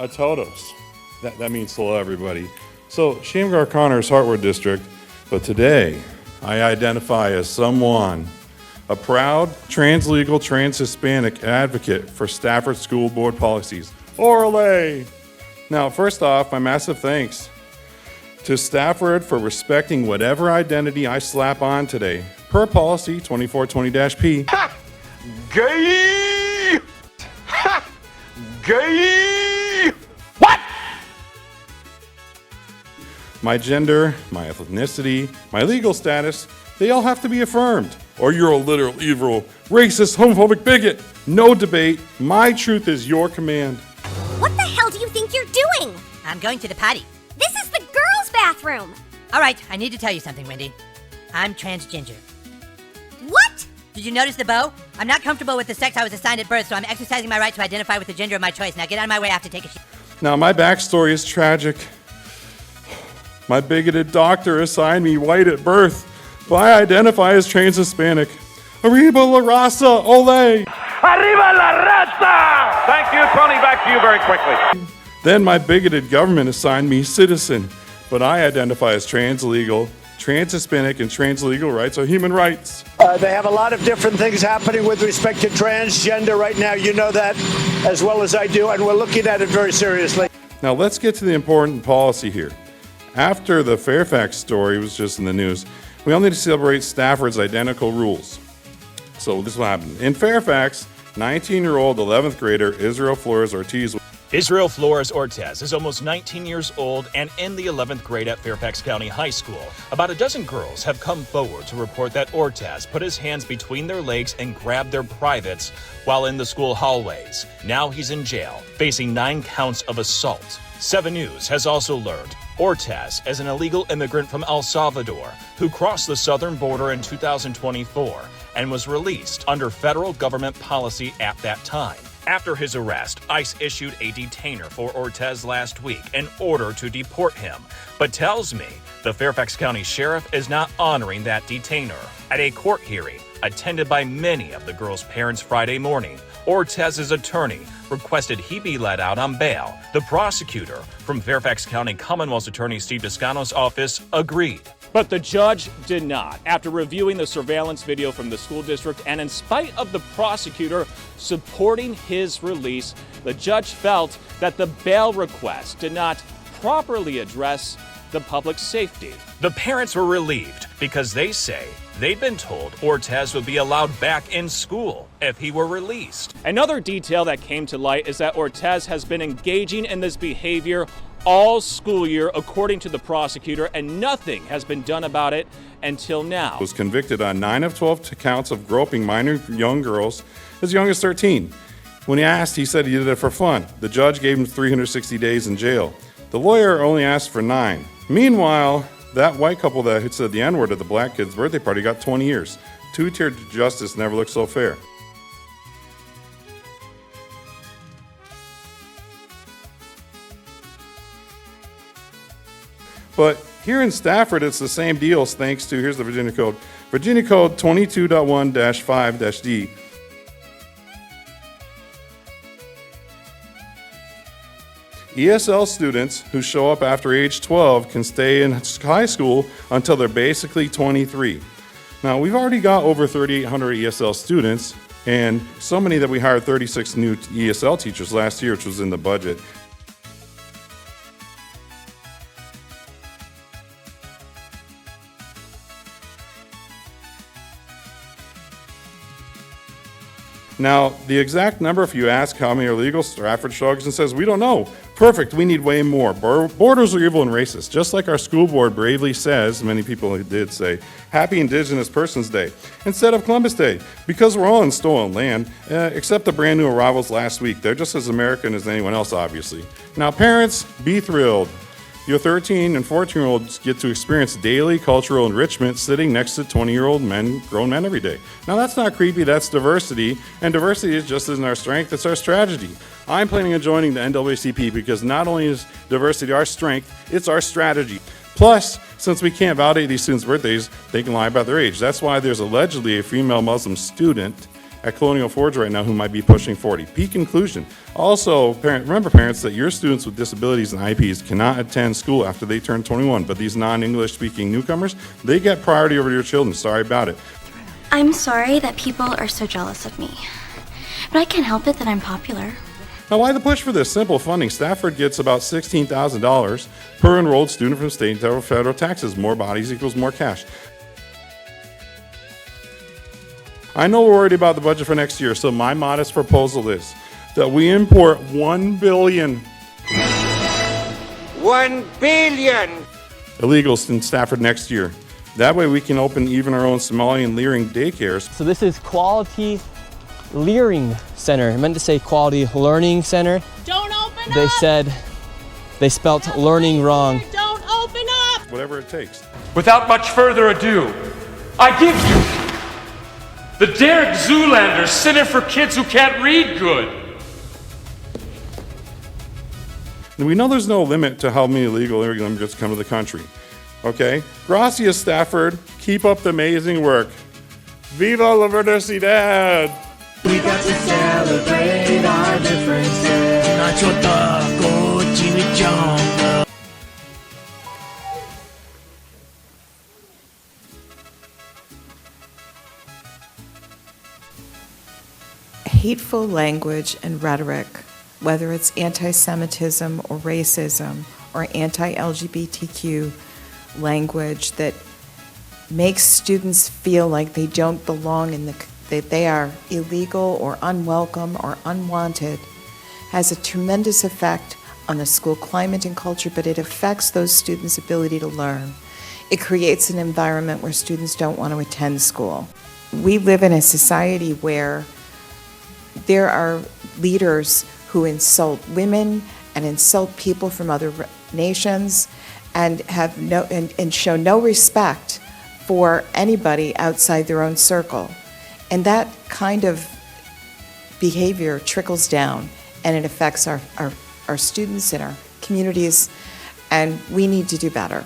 ATODOS. That means hello, everybody. So, Shamgar Connor's Hartwood District, but today I identify as someone, a proud trans-legal, trans-Hispanic advocate for Stafford School Board policies. Orale! Now, first off, my massive thanks to Stafford for respecting whatever identity I slap on today, per policy 2420-P. Ha! Gay! Ha! Gay! What? My gender, my ethnicity, my legal status, they all have to be affirmed. Or you're a literal evil, racist, homophobic bigot. No debate. My truth is your command. What the hell do you think you're doing? I'm going to the potty. This is the girls' bathroom. All right, I need to tell you something, Wendy. I'm transgender. What? Did you notice the bow? I'm not comfortable with the sex I was assigned at birth, so I'm exercising my right to identify with the gender of my choice. Now get out of my way, I have to take a shit. Now, my backstory is tragic. My bigoted doctor assigned me white at birth, but I identify as trans-Hispanic. Arriba la raza, ole! Arriba la raza! Thank you, Tony. Back to you very quickly. Then my bigoted government assigned me citizen, but I identify as trans-legal. Trans-Hispanic and Trans-Illegal rights are human rights. They have a lot of different things happening with respect to transgender right now. You know that as well as I do, and we're looking at it very seriously. Now let's get to the important policy here. After the Fairfax story was just in the news, we all need to celebrate Stafford's identical rules. So this will happen. In Fairfax, 19-year-old 11th grader Israel Flores Ortiz. Israel Flores Ortiz is almost 19 years old and in the 11th grade at Fairfax County High School. About a dozen girls have come forward to report that Ortiz put his hands between their legs and grabbed their privates while in the school hallways. Now he's in jail, facing 9 counts of assault. 7 News has also learned Ortiz is an illegal immigrant from El Salvador who crossed the southern border in 2024 and was released under federal government policy at that time. After his arrest, ICE issued a detainer for Ortiz last week in order to deport him, but tells me the Fairfax County Sheriff is not honoring that detainer. At a court hearing attended by many of the girls' parents Friday morning, Ortiz's attorney requested he be let out on bail. The prosecutor from Fairfax County Commonwealth's Attorney Steve Toscano's office agreed. But the judge did not. After reviewing the surveillance video from the school district and in spite of the prosecutor supporting his release, the judge felt that the bail request did not properly address the public safety. The parents were relieved because they say they'd been told Ortiz would be allowed back in school if he were released. Another detail that came to light is that Ortiz has been engaging in this behavior all school year, according to the prosecutor, and nothing has been done about it until now. Was convicted on 9 of 12 counts of groping minor young girls as young as 13. When he asked, he said he did it for fun. The judge gave him 360 days in jail. The lawyer only asked for 9. Meanwhile, that white couple that had said the N-word at the black kid's birthday party got 20 years. Two-tiered justice never looked so fair. But here in Stafford, it's the same deal thanks to, here's the Virginia Code. Virginia Code 22.1-5-D. ESL students who show up after age 12 can stay in high school until they're basically 23. Now, we've already got over 3,800 ESL students, and so many that we hired 36 new ESL teachers last year, which was in the budget. Now, the exact number, if you ask how many are legal, Stafford shrugs and says, we don't know. Perfect, we need way more. Borders are evil and racist. Just like our school board bravely says, many people did say, Happy Indigenous Persons Day instead of Columbus Day, because we're all in stolen land, except the brand new arrivals last week. They're just as American as anyone else, obviously. Now, parents, be thrilled. Your 13 and 14-year-olds get to experience daily cultural enrichment sitting next to 20-year-old men, grown men every day. Now that's not creepy, that's diversity, and diversity is just isn't our strength, it's our strategy. I'm planning on joining the NAACP because not only is diversity our strength, it's our strategy. Plus, since we can't validate these students' birthdays, they can lie about their age. That's why there's allegedly a female Muslim student at Colonial Forge right now who might be pushing 40. Peak inclusion. Also, remember parents that your students with disabilities and IEPs cannot attend school after they turn 21, but these non-English speaking newcomers, they get priority over your children. Sorry about it. I'm sorry that people are so jealous of me, but I can't help it that I'm popular. Now, why the push for this? Simple funding. Stafford gets about $16,000 per enrolled student from state and federal taxes. More bodies equals more cash. I know we're worried about the budget for next year, so my modest proposal is that we import $1 billion illegals in Stafford next year. That way we can open even our own Somalian leering daycares. So this is Quality Learning Center. I meant to say Quality Learning Center. Don't open They up! said they spelt learning wrong. Don't open up! Whatever it takes. Without much further ado, I give you the Derek Zoolander Center for Kids Who Can't Read Good. And we know there's no limit to how many illegal immigrants come to the country. Okay? Gracias, Stafford. Keep up the amazing work. Viva la Universidad! We got to celebrate our differences. Nacho taco, chimichanga. Hateful language and rhetoric, whether it's anti-Semitism or racism or anti-LGBTQ language that makes students feel like they don't belong that they are illegal or unwelcome or unwanted, has a tremendous effect on the school climate and culture, but it affects those students' ability to learn. It creates an environment where students don't want to attend school. We live in a society where there are leaders who insult women and insult people from other nations and have and show no respect for anybody outside their own circle. And that kind of behavior trickles down and it affects our students and our communities, and we need to do better.